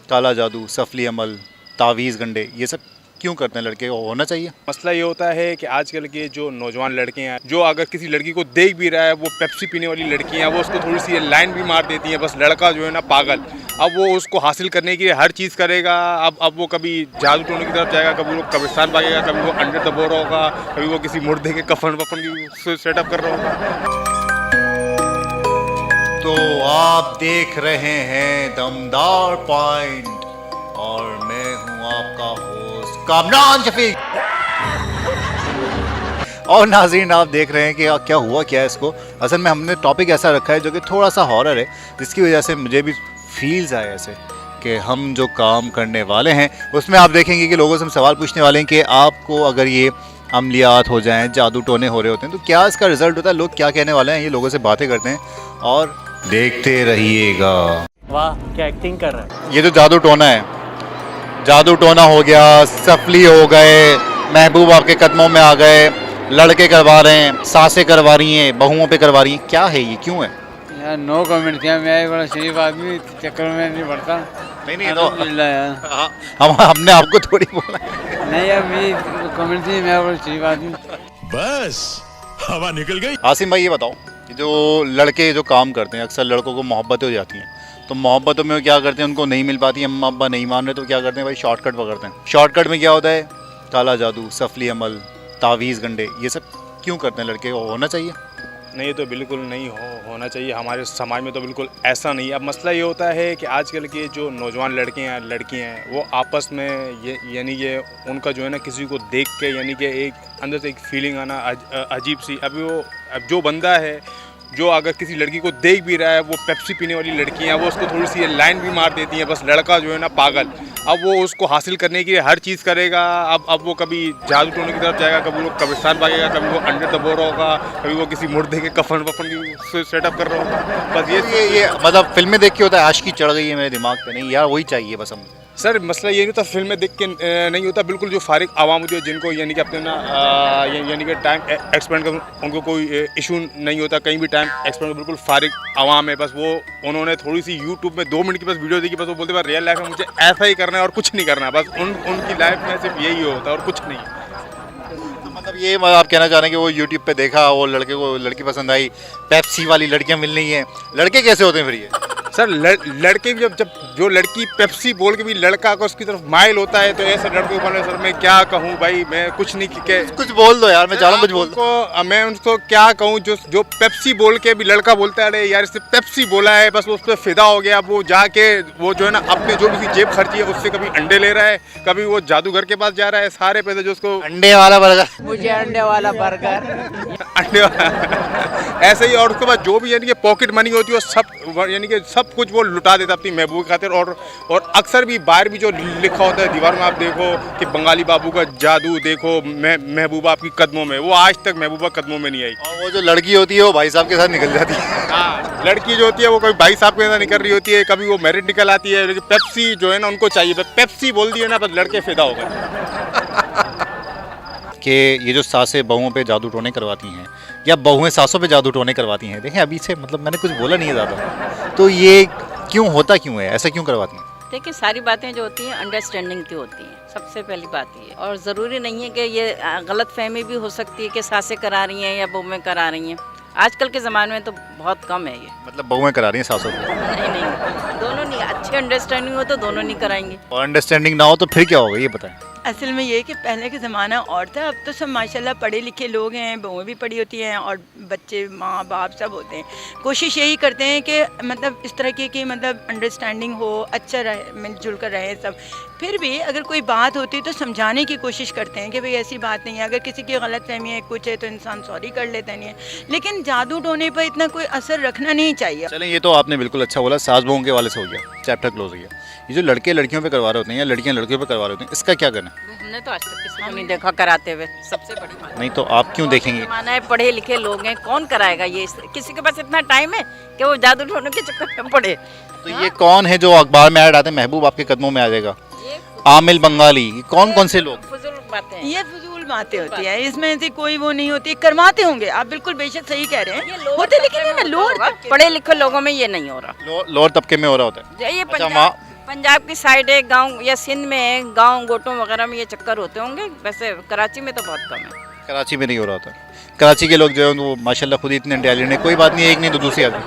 काला जादू, सफली अमल, तावीज़ गंडे, ये सब क्यों करते हैं लड़के को? होना चाहिए। मसला ये होता है कि आजकल के जो नौजवान लड़के हैं, जो अगर किसी लड़की को देख भी रहा है, वो पेप्सी पीने वाली लड़की हैं, वो उसको थोड़ी सी लाइन भी मार देती हैं। बस लड़का जो है ना पागल, अब वो उसको हासिल करने के लिए हर चीज़ करेगा। अब वो कभी जादू टोने की तरफ जाएगा, कभी वो कब्रिस्तान भागेगा, कभी वो अंडे दबो रहा होगा, कभी वो किसी मुर्दे के कफन वफन की सेटअप कर रहा होगा। तो आप देख रहे हैं दमदार पॉइंट और मैं हूं आपका होस्ट कामरान शफीक। और नाज़रीन, आप देख रहे हैं कि क्या हुआ क्या है इसको। असल में हमने टॉपिक ऐसा रखा है जो कि थोड़ा सा हॉरर है, जिसकी वजह से मुझे भी फील्स आए ऐसे कि हम जो काम करने वाले हैं उसमें आप देखेंगे कि लोगों से हम सवाल पूछने वाले हैं कि आपको अगर ये अमलियात हो जाएं, जादू टोने हो रहे होते हैं तो क्या इसका रिजल्ट होता है, लोग क्या कहने वाले हैं। ये लोगों से बातें करते हैं और देखते रहिएगा। वाह क्या एक्टिंग कर रहा है। ये जो जादू टोना है, जादू टोना हो गया, सफली हो गए, महबूब आपके कदमों में आ गए, लड़के करवा रहे हैं, सासें करवा रही हैं, बहुओं पे करवा रही हैं, क्या है ये, क्यों है? यार नो कमेंट किया, मैं बड़ा शरीफ आदमी, चक्कर में नहीं पड़ता। नहीं तो यार हमने आपको थोड़ी बोला है। नहीं यार, मेरी कमेंट नहीं, मैं बड़ा शरीफ आदमी। बस हवा निकल गई। आसिम भाई ये बताओ, ये जो लड़के जो काम करते हैं, अक्सर लड़कों को मोहब्बतें हो जाती हैं, तो मोहब्बतों में वो क्या करते हैं, उनको नहीं मिल पाती, अम्मा अब्बा नहीं मान रहे तो क्या करते हैं भाई, शॉर्टकट पकड़ते हैं। शॉर्टकट में क्या होता है, काला जादू, सफली अमल, तावीज़ गंडे, ये सब क्यों करते हैं लड़के को? होना चाहिए। नहीं तो बिल्कुल नहीं होना चाहिए। हमारे समाज में तो बिल्कुल ऐसा नहीं है। अब मसला ये होता है कि आजकल के जो नौजवान लड़के हैं लड़की हैं, वो आपस में यानी कि उनका जो है ना किसी को देख के यानी कि एक अंदर से एक फीलिंग आना अजीब सी। अब जो बंदा है जो अगर किसी लड़की को देख भी रहा है, वो पेप्सी पीने वाली लड़की हैं, वो उसको थोड़ी सी लाइन भी मार देती हैं। बस लड़का जो है ना पागल, अब वो उसको हासिल करने के लिए हर चीज़ करेगा। अब वो कभी जादू टोने की तरफ जाएगा, कभी वो कब्रिस्तान भागेगा, कभी वो अंडे दबो रहा होगा, कभी वो किसी मुर्दे के कफन वफन की सेटअप कर रहा होगा। बस ये मतलब फिल्में देख के होता है, आशिकी चढ़ गई है मेरे दिमाग पे, नहीं यार वही चाहिए बस हम। सर मसला ये नहीं होता, फिल्में देख के नहीं होता। बिल्कुल जो फारिग आवाम होती है, जिनको यानी कि अपने ना यानी कि टाइम एक्सपेंड कर, उनको कोई इशू नहीं होता, कहीं भी टाइम एक्सपेंड, बिल्कुल फारिग आवाम है। बस वो उन्होंने थोड़ी सी यूट्यूब में 2 मिनट की बस वीडियो देखी, बस वो बोलते हैं रियल लाइफ में मुझे ऐसा ही करना है और कुछ नहीं करना है। बस उनकी लाइफ में सिर्फ यही होता है और कुछ नहीं। तो मतलब ये आप कहना चाह रहे हैं कि वो यूट्यूब पे देखा, वो लड़के को लड़की पसंद आई, पेप्सी वाली लड़कियां मिल रही हैं, लड़के कैसे होते हैं फिर ये? सर लड़के भी जब जो लड़की पेप्सी बोल के भी लड़का को उसकी तरफ माइल होता है, तो ऐसे लड़के को सर मैं क्या कहूँ भाई, मैं कुछ नहीं कुछ बोल दो यार, मैं चाह रहा हूँ कुछ बोल दो। मैं उनको क्या कहूँ, जो पेप्सी बोल के भी लड़का बोलता है, अरे यार इससे पेप्सी बोला है, बस उस पर फिदा हो गया। वो जाके वो जो है ना अपने जो भी जेब खर्ची है उससे कभी अंडे ले रहा है, कभी वो जादूगर के पास जा रहा है, सारे पैसे जो उसको अंडे वाला बर्गर, मुझे अंडे वाला बर्गर, अंडे ऐसे ही। और उसके बाद जो भी यानी कि पॉकेट मनी होती है सब यानी कि सब कुछ वो लुटा देता अपनी महबूब की खातिर। और अक्सर भी बाहर भी जो लिखा होता है दीवार में, आप देखो कि बंगाली बाबू का जादू देखो, महबूबा आपकी कदमों में, वो आज तक महबूबा कदमों में नहीं आई। और वो जो लड़की होती है वो भाई साहब के साथ निकल जाती है। हाँ, लड़की जो होती है वो कभी भाई साहब के साथ निकल रही होती है, कभी वो मैरिड निकल आती है, लेकिन पेप्सी जो है ना उनको चाहिए। पेप्सी बोल दिए ना, बस लड़के फिदा हो गए। कि ये जो सासें बहुओं पे जादू टोने करवाती हैं या बहुएं सासों पे जादू टोने करवाती हैं, देखें अभी से मतलब मैंने कुछ बोला नहीं है ज़्यादा, तो ये क्यों होता क्यों है, ऐसा क्यों करवाती हैं? देखिए सारी बातें जो होती हैं अंडरस्टैंडिंग की होती हैं, सबसे पहली बात ये। और ज़रूरी नहीं है कि ये गलत फहमी भी हो सकती है कि सासें करा रही हैं या बहुएं करा रही हैं। आजकल के ज़माने में तो बहुत कम है ये। मतलब बहुएं करा रही हैं सासों पे? नहीं, दोनों नहीं, अच्छी अंडरस्टैंडिंग हो तो दोनों नहीं कराएंगे। और अंडरस्टैंडिंग ना हो तो फिर क्या होगा ये बताएं। असल में ये कि पहले के ज़माना और था, अब तो सब माशाल्लाह पढ़े लिखे लोग हैं, बहुएं भी पढ़ी होती हैं और बच्चे माँ बाप सब होते हैं। कोशिश यही करते हैं कि मतलब इस तरह की मतलब अंडरस्टैंडिंग हो, अच्छा रहे, मिलजुल कर रहे सब। फिर भी अगर कोई बात होती है तो समझाने की कोशिश करते हैं कि भाई ऐसी बात नहीं है, अगर किसी की गलत फहमी है कुछ है तो इंसान सॉरी कर लेता नहीं है, लेकिन जादू टोने पर इतना कोई असर रखना नहीं चाहिए। चलें, ये तो आपने बिल्कुल अच्छा बोला, सास बहुओं के वाले से हो गया, चैप्टर क्लोज हो गया। ये जो लड़के लड़कियों पे करवा रहे होते हैं या लड़कियां लड़कियों पे करवा रहे होते हैं, इसका क्या करना है? हमने तो आज तक किसी को नहीं देखा कराते हुए, सबसे बड़ी बात। नहीं तो आप क्यों देखेंगे? जमाना है, पढ़े लिखे लोग हैं, कौन कराएगा ये? किसी के पास इतना टाइम है कि वो जादू टोने के चक्कर में पड़े? तो ये कौन है जो अखबार में ऐड आते हैं, महबूब आपके कदमों में आ जाएगा, आमिल बंगाली, कौन कौन से लोग? फजूल बातें, ये फजूल बातें होती हैं, इसमें ऐसी कोई वो नहीं होती। करवाते होंगे, आप बिल्कुल बेशक सही कह रहे हैं, होते, लेकिन ये ना लोअर पढ़े लिखे लोगों में ये नहीं हो रहा, लोअर तबके में हो रहा होता है। ये अच्छा, पंजाब की साइड है, गांव या सिंध में है, गांव गोटों वगैरह में ये चक्कर होते होंगे, वैसे कराची में तो बहुत कम है। कराची में नहीं हो रहा था। कराची के लोग जो है वो माशाल्लाह खुद ही इतने इंटेलिजेंट है, कोई बात नहीं, एक नहीं तो दूसरी आदमी।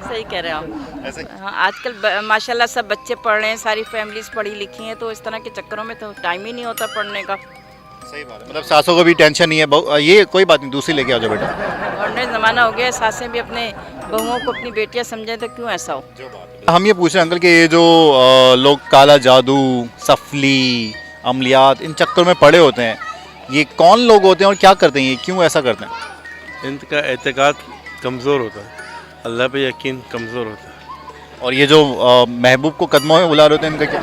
सही कह रहे हो आप। ऐसे हाँ, आजकल माशाल्लाह सब बच्चे पढ़ रहे हैं, सारी फैमिलीज पढ़ी लिखी हैं, तो इस तरह के चक्करों में तो टाइम ही नहीं होता पढ़ने का। सही बात है, मतलब सासों को भी टेंशन नहीं है, ये कोई बात नहीं, दूसरी लेके आ जाओ बेटा। मॉडर्न ज़माना हो गया है, सासें भी अपने बहुओं को अपनी बेटियां समझें, तो क्यों ऐसा हो। हम ये पूछ रहे हैं अंकल कि ये जो लोग काला जादू, सफली, अमलियात, इन चक्करों में पड़े होते हैं, ये कौन लोग होते हैं और क्या करते हैं, ये क्यों ऐसा करते हैं? इनका एतकाद कमज़ोर होता है, अल्लाह पे यकीन कमज़ोर होता है। और ये जो महबूब को कदमों में बुला रहे होते हैं, इनका क्या?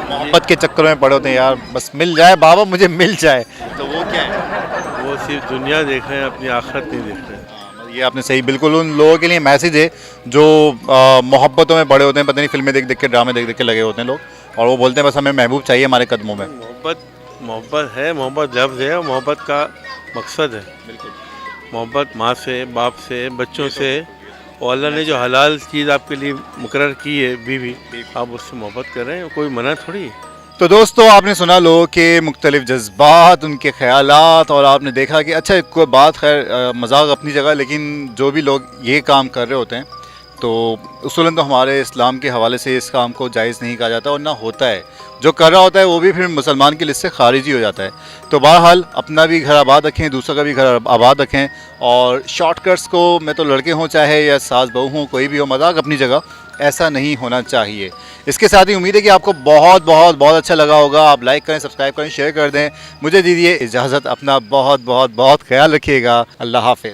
मोहब्बत के चक्करों में पड़े होते हैं, यार बस मिल जाए बाबा, मुझे मिल जाए, तो वो क्या है? वो सिर्फ दुनिया देख रहे हैं, अपनी आखिरत नहीं देख रहे हैं। ये आपने सही, बिल्कुल उन लोगों के लिए मैसेज है जो मोहब्बतों में पड़े होते हैं, पता नहीं फिल्में देख देख के, ड्रामे देख देख के लगे होते हैं लोग, और वो बोलते हैं बस हमें महबूब चाहिए हमारे कदमों में। मोहब्बत है, मोहब्बत लफ्ज़ है, और मोहब्बत का मकसद है। बिल्कुल। मोहब्बत माँ से, बाप से, बच्चों से, और अल्लाह ने जो हलाल चीज़ आपके लिए मुकर्रर की है, बीवी, आप उससे मोहब्बत करें, कोई मना थोड़ी। तो दोस्तों आपने सुना लोगों के मुख्तलिफ जज्बात, उनके ख्यालात, और आपने देखा कि अच्छा कोई बात, खैर मजाक अपनी जगह, लेकिन जो भी लोग ये काम कर रहे होते हैं तो उसूलन तो हमारे इस्लाम के हवाले से इस काम को जायज़ नहीं कहा जाता, और ना होता है। जो कर रहा होता है वो भी फिर मुसलमान की लिस्ट से खारिज ही हो जाता है। तो बहरहाल अपना भी घर आबाद रखें, दूसरा का भी घर आबाद रखें, और शॉर्टकट्स को, मैं तो लड़के हों चाहे या सास बहू हों, कोई भी हो, मजाक अपनी जगह, ऐसा नहीं होना चाहिए। इसके साथ ही उम्मीद है कि आपको बहुत बहुत बहुत अच्छा लगा होगा। आप लाइक करें, सब्सक्राइब करें, शेयर कर दें। मुझे दीजिए इजाज़त, अपना बहुत बहुत बहुत ख्याल रखिएगा। अल्लाह हाफ़िज़।